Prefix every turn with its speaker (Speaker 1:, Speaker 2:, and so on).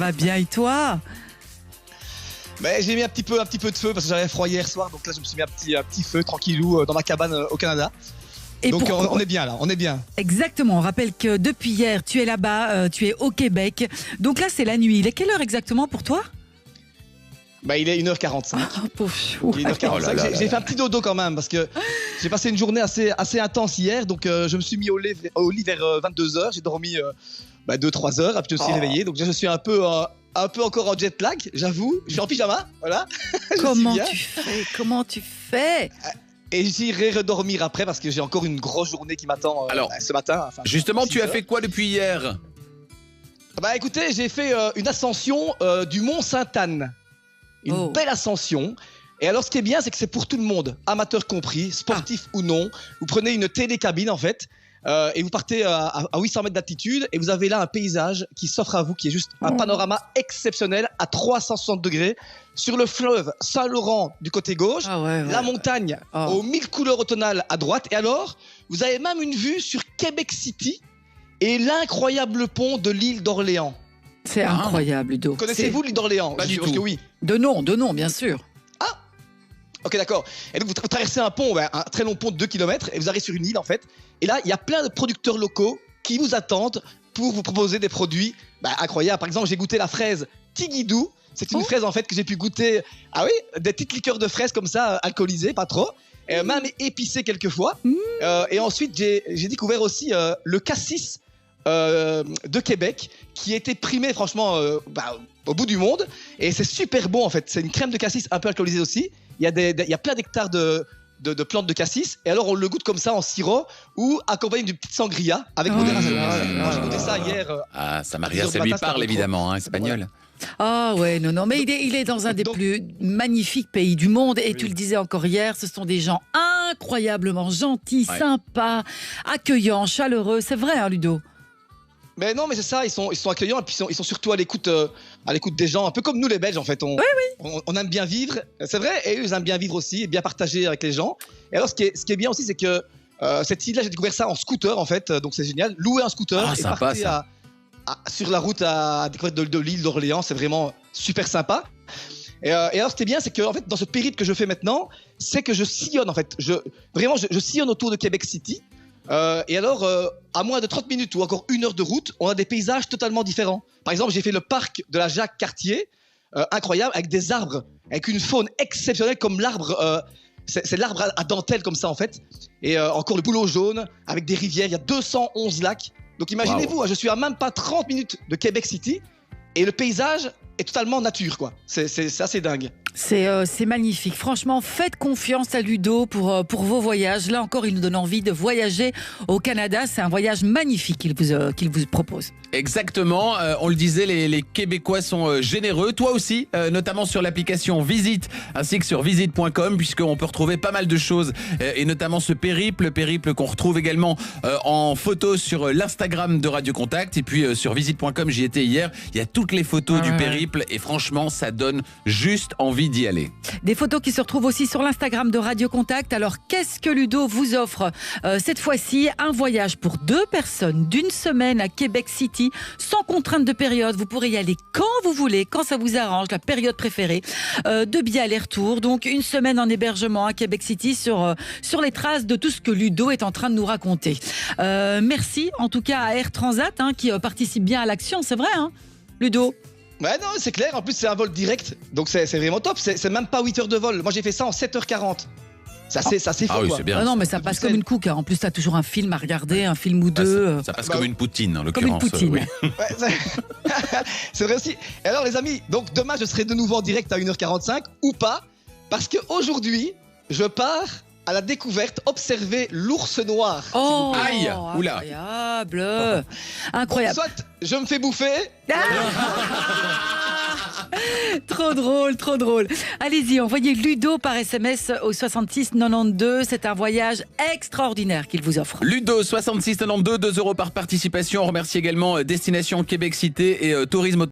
Speaker 1: Va bien et toi?
Speaker 2: Mais j'ai mis un petit peu de feu parce que j'avais froid hier soir, donc là je me suis mis un petit feu tranquillou dans ma cabane au Canada.
Speaker 1: Et
Speaker 2: Donc
Speaker 1: pourquoi?
Speaker 2: on est bien là, on est bien.
Speaker 1: Exactement, on rappelle que depuis hier, tu es là-bas, tu es au Québec. Donc là, c'est la nuit. Il est quelle heure exactement pour toi?
Speaker 2: Bah il est 1h45.
Speaker 1: Oh, pauvre chou.
Speaker 2: Il est 1h45.
Speaker 3: Oh là là
Speaker 2: J'ai
Speaker 3: là
Speaker 2: fait un petit dodo quand même parce que j'ai passé une journée assez intense hier, donc je me suis mis au lit vers 22h, j'ai dormi 2-3 heures, après je me suis réveillé, donc je suis un peu encore en jet lag, j'avoue. Je suis en pyjama, voilà.
Speaker 1: Comment tu fais?
Speaker 2: Et j'irai redormir après parce que j'ai encore une grosse journée qui m'attend ce matin. Enfin,
Speaker 3: Justement, tu as
Speaker 2: 6 heures.
Speaker 3: fait quoi depuis hier?
Speaker 2: Bah écoutez, j'ai fait une ascension du Mont Sainte-Anne. Une belle ascension. Et alors ce qui est bien, c'est que c'est pour tout le monde, amateur compris, sportif ou non. Vous prenez une télécabine en fait, et vous partez à 800 mètres d'altitude, et vous avez là un paysage qui s'offre à vous, qui est juste un panorama exceptionnel à 360 degrés sur le fleuve Saint-Laurent du côté gauche, la montagne aux 1000 couleurs automnales à droite, et alors vous avez même une vue sur Québec City et l'incroyable pont de l'île d'Orléans.
Speaker 1: C'est incroyable, Ludo.
Speaker 2: Connaissez-vous l'île d'Orléans?
Speaker 3: Pas du
Speaker 2: Je pense
Speaker 3: tout.
Speaker 2: que oui.
Speaker 1: De nom, bien sûr.
Speaker 2: Ok, d'accord. Et donc, vous traversez un pont, un très long pont de 2 km, et vous arrivez sur une île, en fait. Et là, il y a plein de producteurs locaux qui vous attendent pour vous proposer des produits incroyables. Par exemple, j'ai goûté la fraise Tigidou. C'est une fraise, en fait, que j'ai pu goûter. Ah oui, des petites liqueurs de fraises comme ça, alcoolisées, pas trop. Et même épicées quelquefois. Et ensuite, j'ai découvert aussi le cassis de Québec, qui a été primé, franchement, au bout du monde. Et c'est super bon, en fait. C'est une crème de cassis un peu alcoolisée aussi. Il y a plein d'hectares de plantes de cassis, et alors on le goûte comme ça en sirop ou accompagné d'une petite sangria avec modération. Moi j'ai goûté ça hier.
Speaker 3: Ça Maria, ça lui parle évidemment, espagnol.
Speaker 1: Ah ouais, non, mais il est dans un des plus magnifiques pays du monde, et tu le disais encore hier, ce sont des gens incroyablement gentils, sympas, accueillants, chaleureux. C'est vrai, hein, Ludo?
Speaker 2: Mais non, mais c'est ça, ils sont accueillants, et puis ils sont surtout à l'écoute des gens, un peu comme nous les Belges en fait. On aime bien vivre, c'est vrai, et eux ils aiment bien vivre aussi, et bien partager avec les gens. Et alors ce qui est bien aussi, c'est que cette île-là, j'ai découvert ça en scooter en fait, donc c'est génial. Louer un scooter et
Speaker 3: sympa,
Speaker 2: partir sur la route à découverte de l'île d'Orléans, c'est vraiment super sympa. Et alors ce qui est bien, c'est que en fait, dans ce périple que je fais maintenant, c'est que je sillonne en fait. Je sillonne autour de Québec City. Et alors, à moins de 30 minutes ou encore 1 heure de route, on a des paysages totalement différents. Par exemple, j'ai fait le parc de la Jacques-Cartier, incroyable, avec des arbres, avec une faune exceptionnelle comme l'arbre, c'est l'arbre à dentelle comme ça en fait. Et encore le bouleau jaune, avec des rivières, il y a 211 lacs. Donc imaginez-vous, je suis à même pas 30 minutes de Québec City, et le paysage est totalement nature, quoi. C'est assez dingue.
Speaker 1: C'est magnifique. Franchement, faites confiance à Ludo pour vos voyages. Là encore, il nous donne envie de voyager au Canada. C'est un voyage magnifique qu'il vous propose.
Speaker 3: Exactement, on le disait, les Québécois sont généreux. Toi aussi, notamment sur l'application Visite, ainsi que sur visite.com, puisqu'on peut retrouver pas mal de choses, et notamment ce périple qu'on retrouve également en photo sur l'Instagram de Radio Contact. Et puis sur visite.com, j'y étais hier, il y a toutes les photos du périple, et franchement, ça donne juste envie d'y aller.
Speaker 1: Des photos qui se retrouvent aussi sur l'Instagram de Radio Contact. Alors, qu'est-ce que Ludo vous offre cette fois-ci? Un voyage pour 2 personnes d'une semaine à Québec City, sans contrainte de période. Vous pourrez y aller quand vous voulez, quand ça vous arrange, la période préférée. 2 billets aller-retour, donc une semaine en hébergement à Québec City sur les traces de tout ce que Ludo est en train de nous raconter. Merci en tout cas à Air Transat qui participe bien à l'action, c'est vrai, hein, Ludo?
Speaker 2: Ouais, non, c'est clair. En plus, c'est un vol direct. Donc, c'est vraiment top. C'est même pas 8 heures de vol. Moi, j'ai fait ça en 7h40. C'est assez fou.
Speaker 3: Oui,
Speaker 2: quoi.
Speaker 3: c'est bien.
Speaker 1: Ah non, mais ça passe comme une couque. En plus, t'as toujours un film à regarder, un film ou deux.
Speaker 3: Ça passe comme une poutine, en
Speaker 1: Comme une
Speaker 3: l'occurrence.
Speaker 1: poutine.
Speaker 3: Oui.
Speaker 2: Ouais, c'est vrai aussi. Et alors, les amis, donc demain, je serai de nouveau en direct à 1h45 ou pas. Parce qu'aujourd'hui, je pars à la découverte, observer l'ours noir.
Speaker 1: Oh,
Speaker 3: Aïe, oula.
Speaker 1: Incroyable. Incroyable.
Speaker 2: Soit je me fais bouffer.
Speaker 1: Trop drôle, trop drôle. Allez-y, envoyez Ludo par SMS au 66 92. C'est un voyage extraordinaire qu'il vous offre.
Speaker 3: Ludo, 66 92, 2 € par participation. On remercie également Destination Québec Cité et Tourisme